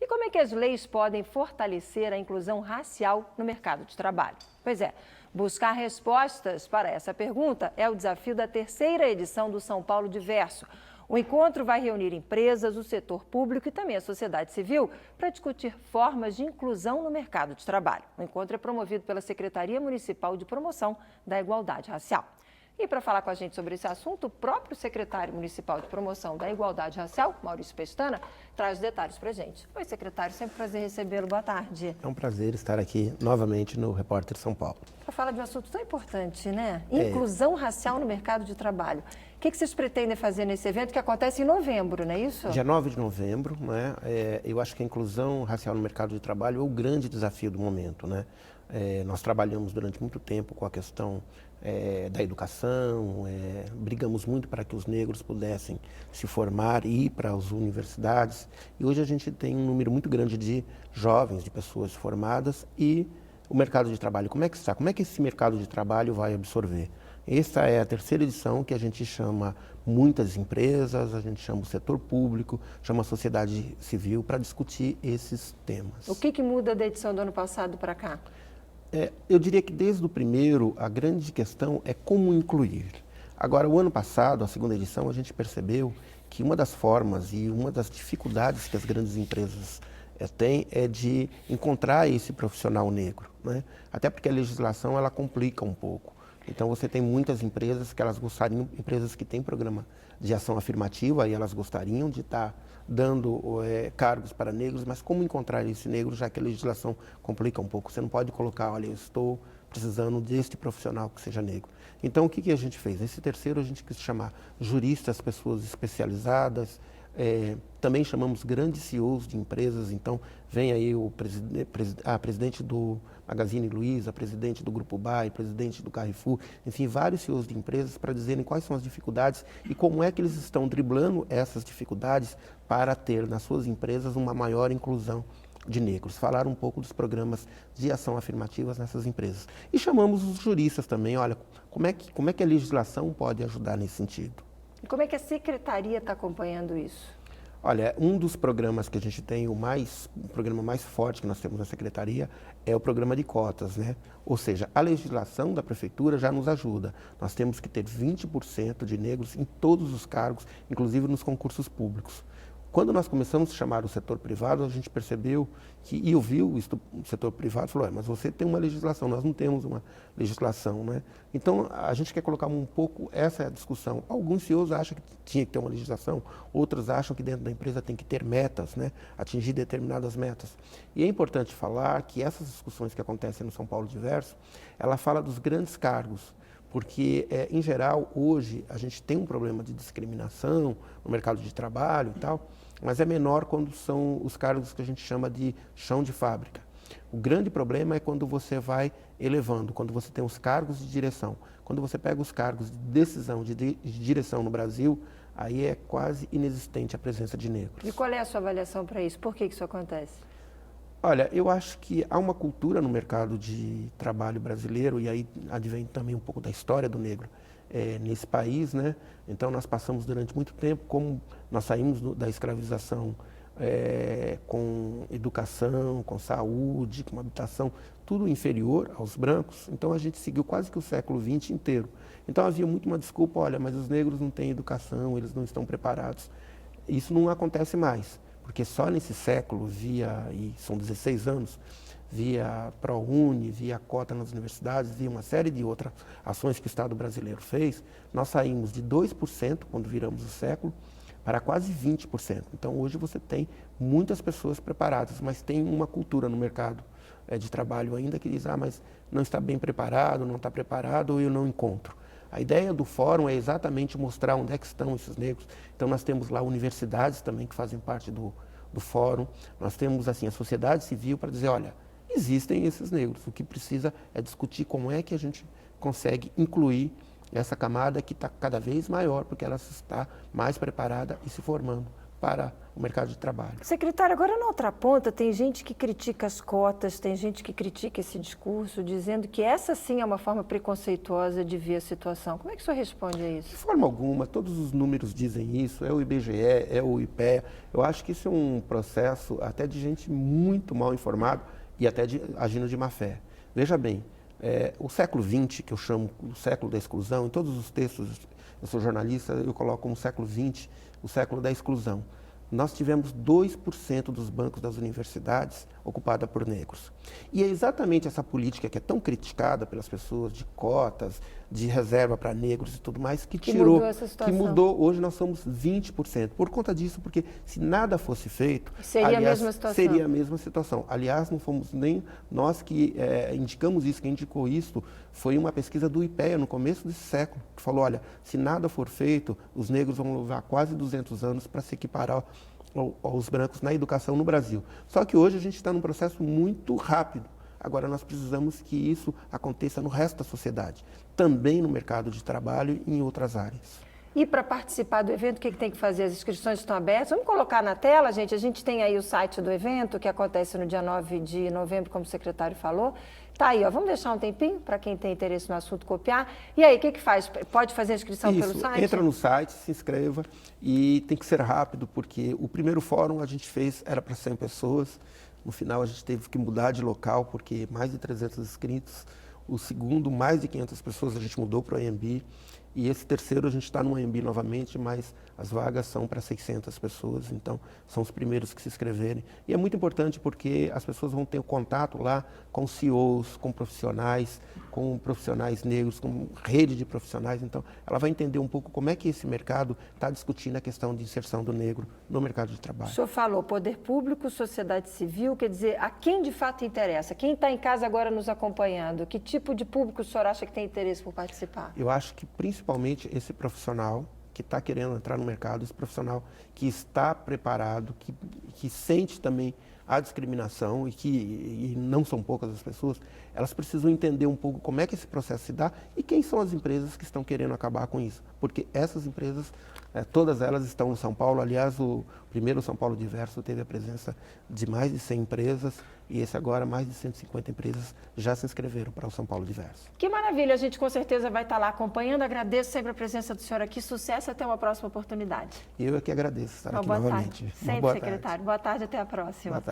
E como é que as leis podem fortalecer a inclusão racial no mercado de trabalho? Pois é, buscar respostas para essa pergunta é o desafio da terceira edição do São Paulo Diverso. O encontro vai reunir empresas, o setor público e também a sociedade civil para discutir formas de inclusão no mercado de trabalho. O encontro é promovido pela Secretaria Municipal de Promoção da Igualdade Racial. E para falar com a gente sobre esse assunto, o próprio secretário municipal de promoção da igualdade racial, Maurício Pestana, traz detalhes para a gente. Oi, secretário, sempre um prazer recebê-lo. Boa tarde. É um prazer estar aqui novamente no Repórter São Paulo. Para falar de um assunto tão importante, né? Inclusão racial no mercado de trabalho. O que vocês pretendem fazer nesse evento que acontece em novembro, não é isso? Dia 9 de novembro, né? Eu acho que a inclusão racial no mercado de trabalho é o grande desafio do momento, né? Nós trabalhamos durante muito tempo com a questão da educação, brigamos muito para que os negros pudessem se formar e ir para as universidades. E hoje a gente tem um número muito grande de jovens, de pessoas formadas e o mercado de trabalho. Como é que está? Como é que esse mercado de trabalho vai absorver? Essa é a terceira edição que a gente chama muitas empresas, a gente chama o setor público, chama a sociedade civil para discutir esses temas. O que muda da edição do ano passado para cá? Eu diria que desde o primeiro, a grande questão é como incluir. Agora, o ano passado, a segunda edição, a gente percebeu que uma das formas e uma das dificuldades que as grandes empresas têm é de encontrar esse profissional negro, né? Até porque a legislação ela complica um pouco. Então, você tem muitas empresas que elas gostariam, empresas que têm programa de ação afirmativa, e elas gostariam de estar dando cargos para negros, mas como encontrar esse negro, já que a legislação complica um pouco? Você não pode colocar, olha, eu estou precisando deste profissional que seja negro. Então, o que a gente fez? Esse terceiro a gente quis chamar juristas, pessoas especializadas, também chamamos grandes CEOs de empresas, então vem aí a presidente do Magazine Luiza, presidente do Grupo BAE, presidente do Carrefour, enfim, vários CEOs de empresas para dizerem quais são as dificuldades e como é que eles estão driblando essas dificuldades para ter nas suas empresas uma maior inclusão de negros. Falaram um pouco dos programas de ação afirmativas nessas empresas. E chamamos os juristas também, olha, como é que a legislação pode ajudar nesse sentido. E como é que a secretaria está acompanhando isso? Olha, um dos programas que a gente tem, o programa mais forte que nós temos na secretaria é o programa de cotas, né? Ou seja, a legislação da prefeitura já nos ajuda. Nós temos que ter 20% de negros em todos os cargos, inclusive nos concursos públicos. Quando nós começamos a chamar o setor privado, a gente percebeu e ouviu o setor privado e falou, mas você tem uma legislação, nós não temos uma legislação, né? Então, a gente quer colocar um pouco essa discussão. Alguns CEOs acham que tinha que ter uma legislação, outros acham que dentro da empresa tem que ter metas, né? Atingir determinadas metas. E é importante falar que essas discussões que acontecem no São Paulo Diverso, ela fala dos grandes cargos, porque, em geral, hoje a gente tem um problema de discriminação no mercado de trabalho e tal, mas é menor quando são os cargos que a gente chama de chão de fábrica. O grande problema é quando você vai elevando, quando você tem os cargos de direção. Quando você pega os cargos de decisão, de direção no Brasil, aí é quase inexistente a presença de negros. E qual é a sua avaliação para isso? Por que isso acontece? Olha, eu acho que há uma cultura no mercado de trabalho brasileiro, e aí advém também um pouco da história do negro nesse país, né? Então, nós passamos durante muito tempo, como nós saímos da escravização com educação, com saúde, com habitação, tudo inferior aos brancos. Então, a gente seguiu quase que o século XX inteiro. Então, havia muito uma desculpa, olha, mas os negros não têm educação, eles não estão preparados. Isso não acontece mais, porque só nesse século, e são 16 anos, via ProUni, via cota nas universidades, via uma série de outras ações que o Estado brasileiro fez, nós saímos de 2%, quando viramos o século, para quase 20%. Então, hoje você tem muitas pessoas preparadas, mas tem uma cultura no mercado de trabalho ainda que diz, mas não está bem preparado, não está preparado, ou eu não encontro. A ideia do fórum é exatamente mostrar onde é que estão esses negros. Então, nós temos lá universidades também que fazem parte do fórum. Nós temos, assim, a sociedade civil para dizer, olha, existem esses negros. O que precisa é discutir como é que a gente consegue incluir essa camada que está cada vez maior, porque ela está mais preparada e se formando para o mercado de trabalho. Secretário, agora na outra ponta tem gente que critica as cotas, tem gente que critica esse discurso, dizendo que essa sim é uma forma preconceituosa de ver a situação. Como é que o senhor responde a isso? De forma alguma, todos os números dizem isso, é o IBGE, é o IPEA. Eu acho que isso é um processo até de gente muito mal informada e até agindo de má fé. Veja bem, o século XX, que eu chamo o século da exclusão, em todos os textos, eu sou jornalista, eu coloco como século XX, o século da exclusão. Nós tivemos 2% dos bancos das universidades ocupada por negros. E é exatamente essa política que é tão criticada pelas pessoas, de cotas, de reserva para negros e tudo mais, que tirou, mudou essa situação. que mudou. Hoje nós somos 20%. Por conta disso, porque se nada fosse feito, seria a mesma situação. Seria a mesma situação. Aliás, não fomos nem nós que indicamos isso, quem indicou isso foi uma pesquisa do IPEA no começo desse século, que falou, olha, se nada for feito, os negros vão levar quase 200 anos para se equiparar aos brancos na educação no Brasil. Só que hoje a gente está num processo muito rápido. Agora nós precisamos que isso aconteça no resto da sociedade, também no mercado de trabalho e em outras áreas. E para participar do evento, o que tem que fazer? As inscrições estão abertas. Vamos colocar na tela, gente. A gente tem aí o site do evento, que acontece no dia 9 de novembro, como o secretário falou. Tá aí, ó. Vamos deixar um tempinho para quem tem interesse no assunto copiar. E aí, o que faz? Pode fazer a inscrição pelo site? Entra no site, se inscreva e tem que ser rápido, porque o primeiro fórum a gente fez, era para 100 pessoas. No final a gente teve que mudar de local, porque mais de 300 inscritos. O segundo, mais de 500 pessoas, a gente mudou para o AMB. E esse terceiro, a gente está no AMB novamente, mas as vagas são para 600 pessoas, então são os primeiros que se inscreverem. E é muito importante porque as pessoas vão ter contato lá com CEOs, com profissionais negros, com rede de profissionais. Então, ela vai entender um pouco como é que esse mercado está discutindo a questão de inserção do negro no mercado de trabalho. O senhor falou poder público, sociedade civil, quer dizer, a quem de fato interessa? Quem está em casa agora nos acompanhando? Que tipo de público o senhor acha que tem interesse por participar? Eu acho que principalmente esse profissional que está querendo entrar no mercado, esse profissional que está preparado, que sente também a discriminação e não são poucas as pessoas, elas precisam entender um pouco como é que esse processo se dá e quem são as empresas que estão querendo acabar com isso. Porque essas empresas, todas elas estão em São Paulo. Aliás, o primeiro São Paulo Diverso teve a presença de mais de 100 empresas e esse agora mais de 150 empresas já se inscreveram para o São Paulo Diverso. Que maravilha, a gente com certeza vai estar lá acompanhando. Agradeço sempre a presença do senhor aqui. Sucesso, até uma próxima oportunidade. Eu é que agradeço estar aqui novamente. Sempre, secretário. Boa tarde, até a próxima. Boa tarde.